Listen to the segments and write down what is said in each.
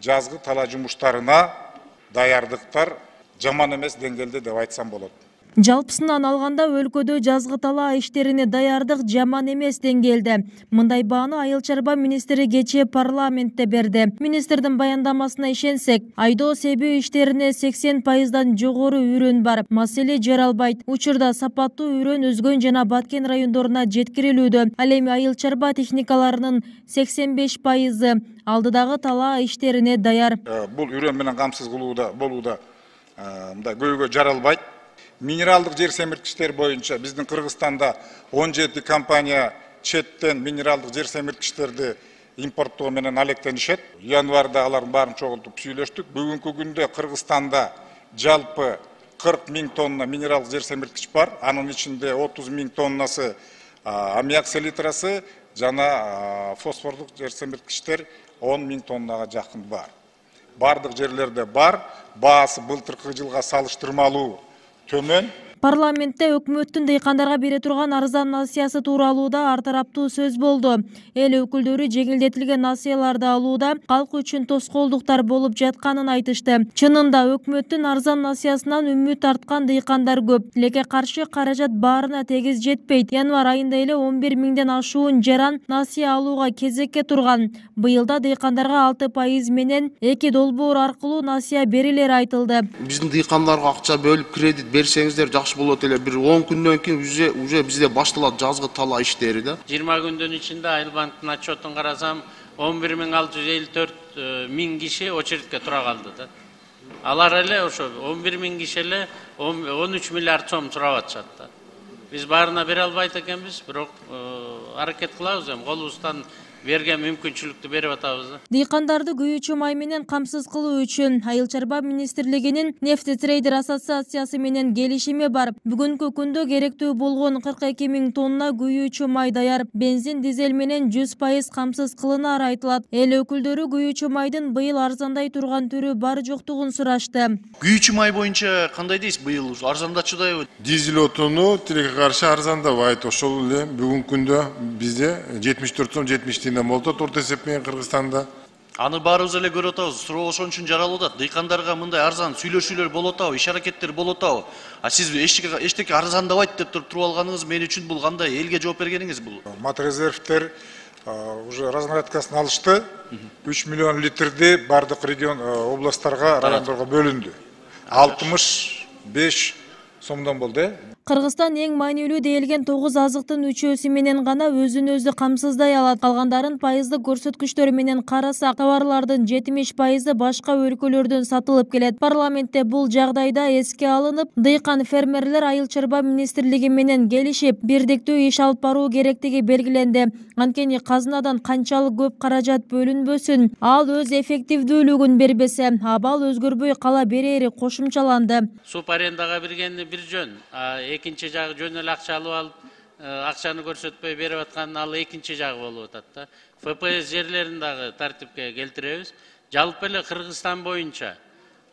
жазгы тала жумуштарына даярдыктар жаман эмес деңгээлде деп айтсам болот. Жалпысынан алганда өлкөдө жазгы тала иштерине даярдык жаман эмес деңгээлде. Мындай бааны Айыл чарба министри кечээ парламентте берди. Министрдин баяндамасына ишенсек, айдоо себүү иштерине 80%дан жогору үрөн бар. Маселе жаралбайт. Учурда сапаттуу үрөн Өзгөн жана Баткен райондоруна жеткирилүүдө. Ал эми айыл чарба техникаларынын 85% алдыдагы тала иштерине даяр. Бул үрөн менен камсыз болууда мындай көйгөй жаралбайт. Минералдык жер семирткичтер боюнча биздин Кыргызстанда 17 компания четтен минералдык жер семирткичтерди импорттоо менен алектенишет. Январда алардын баарын чогултуп сүйлөштүк. Бүгүнкү күндө Кыргызстанда жалпы 40 000 тонна минералдык жер семирткич бар. Анын ичинде 30 000 тоннасы аммиак селитрасы жана фосфордук жер семирткичтер 10 000 тоннага жакын бар. Бардык жерлерде бар. Баасы былтыркы жылга салыштырмалуу төмөн. Парламентте өкмөттүн дыйкандарга бере турган арзан насыясы тууралууда ар тараптуу сөз болду. Эл өкүлдөрү жеңилдетилген насыяларды алууда калк үчүн тоскоолдуктар болуп жатканын айтышты. Чынында өкмөттүн арзан насыясынан үмүт арткан дыйкандар көп. Тилекке каршы каражат баарына тегиз жетпейт. Январь айында эле 11 000ден ашуун жаран насыя алууга кезекке турган. Быйылда дыйкандарга 6% менен 2 долбоор аркылуу насыя берилери айтылды. Биздин дыйкандарга акча бөлүп кредит берсеңиздер жакшы болот эле. Bir 10 күндөн кийин уже бизде башталат жазгы тала иштери да. 20 күндөн ичинде Айыл банктын отчетун карасам 11.654 000 киши очередке тура калды да. Алар эле ошо 11 000 киши эле 13 миллиард сом сурап атышат да. Биз баарына бере албайт экенбиз, бирок аракет кылабыз, колубуздан берген мүмкүнчүлүктү берип атабыз. Дыйкандарды күйүүчү май менен камсыз кылуу үчүн Айыл чарба министрлигинин нефтетрейдер ассоциациясы менен келишими бар. Бүгүнкү күндө керектүү болгон 42 000 тонна күйүүчү май даяр. Бензин, дизель менен 100% камсыз кылынары айтылат. Эл өкүлдөрү күйүүчү майдын быйыл арзандай турган түрү бар жоктугун сурашты. Күйүүчү май боюнча кандай дейсиз, быйыл арзандачудайбы? Дизель отуну тилекке каршы арзандабайт. Ошол эле бүгүнкү күндө бизде 74 сом 70 молдот орто эсеп менен Кыргызстанда. Аны баарыбыз эле көрүп атабыз. Суроо ошон үчүн жаралып атат. Дыйкандарга мындай арзан сүйлөшүүлөр болуп атабы, иш аракеттер болуп атабы? Сиз эчтеке арзандабайт деп туруп алганыңыз мен үчүн бул кандай? Элге жооп бергениңиз бул? Матрезервтер уже разнарядкасын алышты. 3 миллион литрди бардык регион областтарга, райондорго бөлүндү. 65 сомдон болду. Кыргызстан эң маанилүү дээлген 9 азыктын 3-өсү менен гана өзүн өзү камсыздай алат. Калгандарын пайыздык көрсөткүчтөр менен карасак, товарлардын 70% башка өлкөлөрдөн сатылып келет. Парламентте бул жагдайда эске алынып, дыйкан фермерлер Айыл чарба министрлиги менен келишип, бирдиктүү иш алып баруу керектиги белгиленди. Анткени казынадан канчалык көп каражат бөлүнбөсүн, ал өз эффективдүүлүгүн бербесе, абал өзгөрбөй кала берери кошумчаланды. Суп арендага бергенди бир жөн, экинчи жагы жөн эле акча алып алып, акчаны көрсөтпөй берип аткан ал экинчи жагы болуп атат да. ФПС жерлерин дагы тартипке келтиребиз. Жалпы эле Кыргызстан боюнча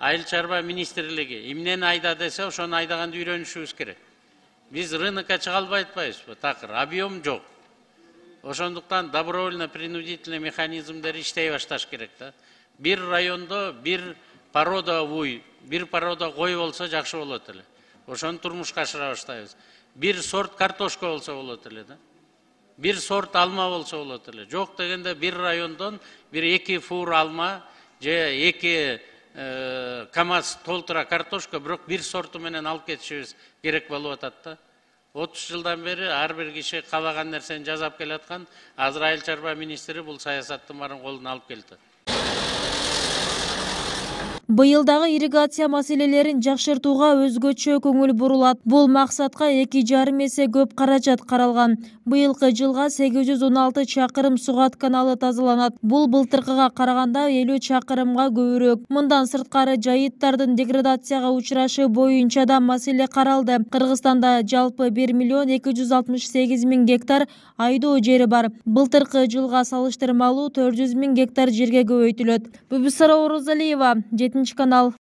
Айыл чарба министрлиги эмнени айда десе, ошону айдаганды үйрөнүшүбүз керек. Биз рынокко чыга албай атпайбызбы? Такыр объем жок. Ошондуктан добровольно принудительный механизмдер иштей башташ керек да. Бир райондо бир порода уй, бир порода кой болсо жакшы болот эле. Ошону турмушка ашыра баштайбыз. Бир сорт картошка болсо болот эле да. Бир сорт алма болсо болот эле. Жок дегенде бир райондон бир 2 фур алма же 2 КамАЗ толтура картошка, бирок бир сорту менен алып кетишибиз керек болуп атат да. 30 жылдан бери ар бир киши каалаган нерсени жасап келаткан. Азыр Айыл чарба министри бул саясаттын баарын колуна алып келди. Быйылдагы ирригация маселелерин жакшыртууга өзгөчө көңүл бурулат. Бул максатка 2,5 эсе көп каражат каралган. Быйылкы жылга 816 чакырым сугат каналы тазаланат. Бул былтыркыга караганда 50 чакырымга көбүрөөк. Мындан сырткары жайыттардын деградацияга учурашы боюнча да маселе каралды. Кыргызстанда жалпы 1,268 000 гектар айдоо жери бар. Былтыркы жылга салыштырмалуу 400 000 гектар жерге көбөйтүлөт. Бүбүсара Орозалиева, 7 канал.